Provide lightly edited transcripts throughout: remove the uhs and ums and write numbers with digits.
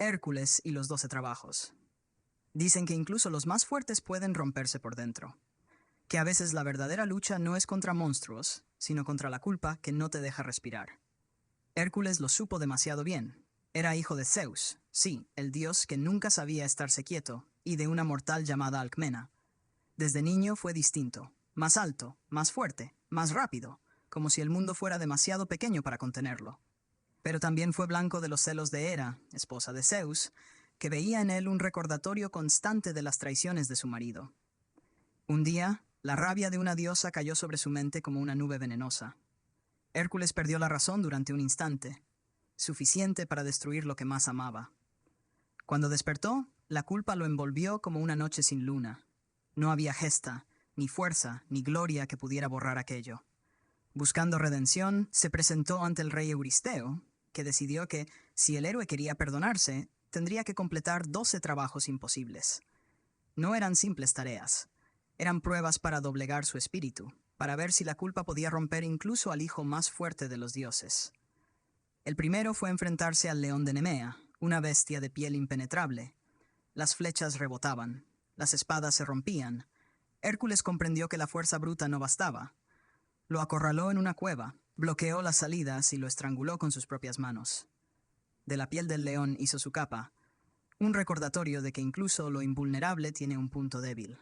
Hércules y los 12 trabajos. Dicen que incluso los más fuertes pueden romperse por dentro. Que a veces la verdadera lucha no es contra monstruos, sino contra la culpa que no te deja respirar. Hércules lo supo demasiado bien. Era hijo de Zeus, sí, el dios que nunca sabía estarse quieto, y de una mortal llamada Alcmena. Desde niño fue distinto, más alto, más fuerte, más rápido, como si el mundo fuera demasiado pequeño para contenerlo. Pero también fue blanco de los celos de Hera, esposa de Zeus, que veía en él un recordatorio constante de las traiciones de su marido. Un día, la rabia de una diosa cayó sobre su mente como una nube venenosa. Hércules perdió la razón durante un instante, suficiente para destruir lo que más amaba. Cuando despertó, la culpa lo envolvió como una noche sin luna. No había gesta, ni fuerza, ni gloria que pudiera borrar aquello. Buscando redención, se presentó ante el rey Euristeo, que decidió que, si el héroe quería perdonarse, tendría que completar 12 trabajos imposibles. No eran simples tareas, eran pruebas para doblegar su espíritu, para ver si la culpa podía romper incluso al hijo más fuerte de los dioses. El primero fue enfrentarse al león de Nemea, una bestia de piel impenetrable. Las flechas rebotaban, las espadas se rompían. Hércules comprendió que la fuerza bruta no bastaba. Lo acorraló en una cueva, bloqueó las salidas y lo estranguló con sus propias manos. De la piel del león hizo su capa, un recordatorio de que incluso lo invulnerable tiene un punto débil.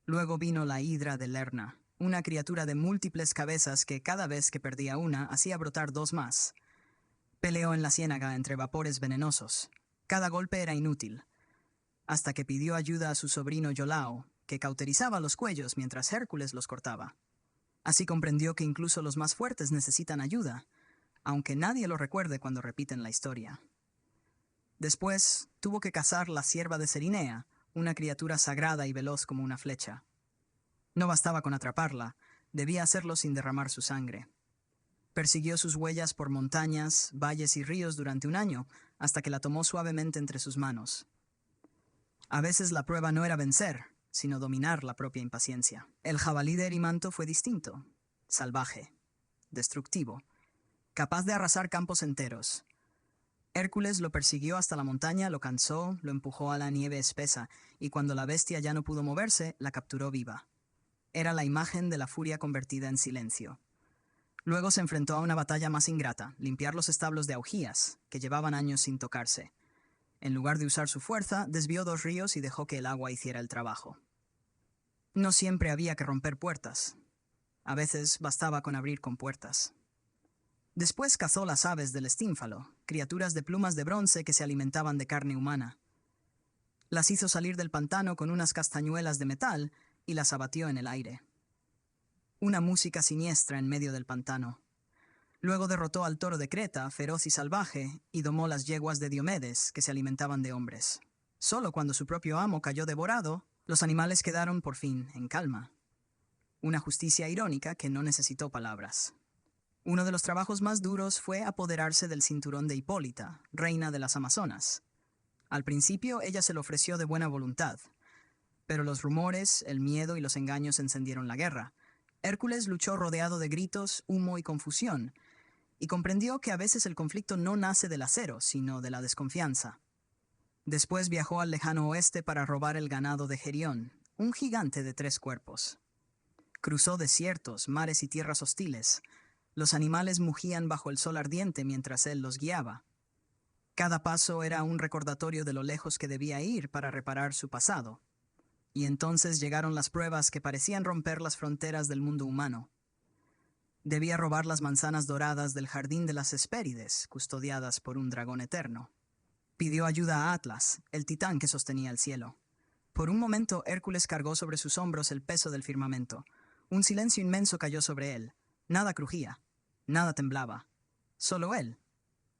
Luego vino la hidra de Lerna, una criatura de múltiples cabezas que cada vez que perdía una hacía brotar 2 más. Peleó en la ciénaga entre vapores venenosos. Cada golpe era inútil, hasta que pidió ayuda a su sobrino Iolao, que cauterizaba los cuellos mientras Hércules los cortaba. Así comprendió que incluso los más fuertes necesitan ayuda, aunque nadie lo recuerde cuando repiten la historia. Después, tuvo que cazar la cierva de Cerinea, una criatura sagrada y veloz como una flecha. No bastaba con atraparla, debía hacerlo sin derramar su sangre. Persiguió sus huellas por montañas, valles y ríos durante un año, hasta que la tomó suavemente entre sus manos. A veces la prueba no era vencer, sino dominar la propia impaciencia. El jabalí de Erimanto fue distinto, salvaje, destructivo, capaz de arrasar campos enteros. Hércules lo persiguió hasta la montaña, lo cansó, lo empujó a la nieve espesa, y cuando la bestia ya no pudo moverse, la capturó viva. Era la imagen de la furia convertida en silencio. Luego se enfrentó a una batalla más ingrata, limpiar los establos de Augías, que llevaban años sin tocarse. En lugar de usar su fuerza, desvió 2 ríos y dejó que el agua hiciera el trabajo. No siempre había que romper puertas. A veces bastaba con abrir compuertas. Después cazó las aves del estínfalo, criaturas de plumas de bronce que se alimentaban de carne humana. Las hizo salir del pantano con unas castañuelas de metal y las abatió en el aire. Una música siniestra en medio del pantano. Luego derrotó al toro de Creta, feroz y salvaje, y domó las yeguas de Diomedes, que se alimentaban de hombres. Solo cuando su propio amo cayó devorado, los animales quedaron por fin en calma. Una justicia irónica que no necesitó palabras. Uno de los trabajos más duros fue apoderarse del cinturón de Hipólita, reina de las Amazonas. Al principio ella se lo ofreció de buena voluntad, pero los rumores, el miedo y los engaños encendieron la guerra. Hércules luchó rodeado de gritos, humo y confusión, y comprendió que a veces el conflicto no nace del acero, sino de la desconfianza. Después viajó al lejano oeste para robar el ganado de Gerión, un gigante de 3 cuerpos. Cruzó desiertos, mares y tierras hostiles. Los animales mugían bajo el sol ardiente mientras él los guiaba. Cada paso era un recordatorio de lo lejos que debía ir para reparar su pasado. Y entonces llegaron las pruebas que parecían romper las fronteras del mundo humano. Debía robar las manzanas doradas del jardín de las Hespérides, custodiadas por un dragón eterno. Pidió ayuda a Atlas, el titán que sostenía el cielo. Por un momento Hércules cargó sobre sus hombros el peso del firmamento. Un silencio inmenso cayó sobre él. Nada crujía, nada temblaba. Solo él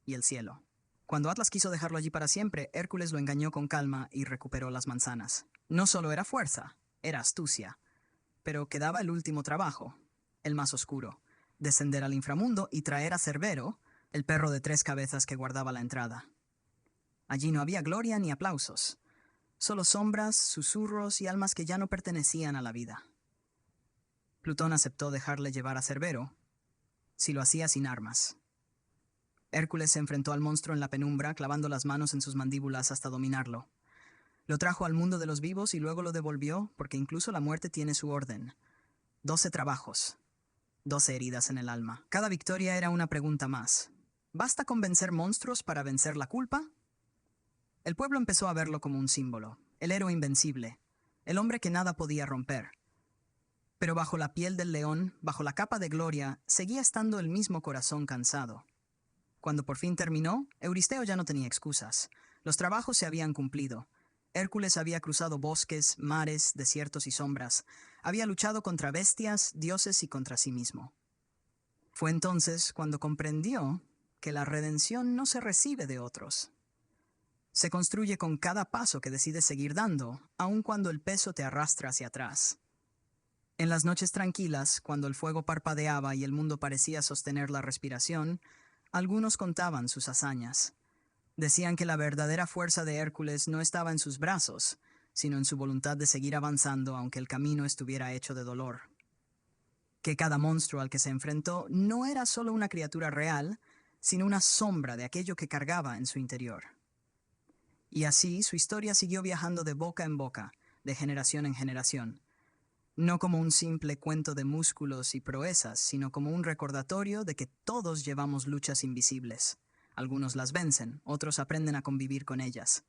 y el cielo. Cuando Atlas quiso dejarlo allí para siempre, Hércules lo engañó con calma y recuperó las manzanas. No solo era fuerza, era astucia. Pero quedaba el último trabajo, el más oscuro. Descender al inframundo y traer a Cerbero, el perro de 3 cabezas que guardaba la entrada. Allí no había gloria ni aplausos, solo sombras, susurros y almas que ya no pertenecían a la vida. Plutón aceptó dejarle llevar a Cerbero, si lo hacía sin armas. Hércules se enfrentó al monstruo en la penumbra, clavando las manos en sus mandíbulas hasta dominarlo. Lo trajo al mundo de los vivos y luego lo devolvió, porque incluso la muerte tiene su orden. 12 trabajos, 12 heridas en el alma. Cada victoria era una pregunta más. ¿Basta con vencer monstruos para vencer la culpa? El pueblo empezó a verlo como un símbolo, el héroe invencible, el hombre que nada podía romper. Pero bajo la piel del león, bajo la capa de gloria, seguía estando el mismo corazón cansado. Cuando por fin terminó, Euristeo ya no tenía excusas. Los trabajos se habían cumplido. Hércules había cruzado bosques, mares, desiertos y sombras. Había luchado contra bestias, dioses y contra sí mismo. Fue entonces cuando comprendió que la redención no se recibe de otros. Se construye con cada paso que decides seguir dando, aun cuando el peso te arrastra hacia atrás. En las noches tranquilas, cuando el fuego parpadeaba y el mundo parecía sostener la respiración, algunos contaban sus hazañas. Decían que la verdadera fuerza de Hércules no estaba en sus brazos, sino en su voluntad de seguir avanzando aunque el camino estuviera hecho de dolor. Que cada monstruo al que se enfrentó no era solo una criatura real, sino una sombra de aquello que cargaba en su interior. Y así su historia siguió viajando de boca en boca, de generación en generación. No como un simple cuento de músculos y proezas, sino como un recordatorio de que todos llevamos luchas invisibles. Algunos las vencen, otros aprenden a convivir con ellas.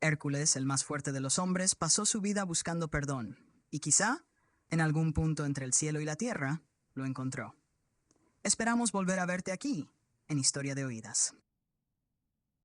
Hércules, el más fuerte de los hombres, pasó su vida buscando perdón, y quizá, en algún punto entre el cielo y la tierra, lo encontró. Esperamos volver a verte aquí, en Historia de Oídas.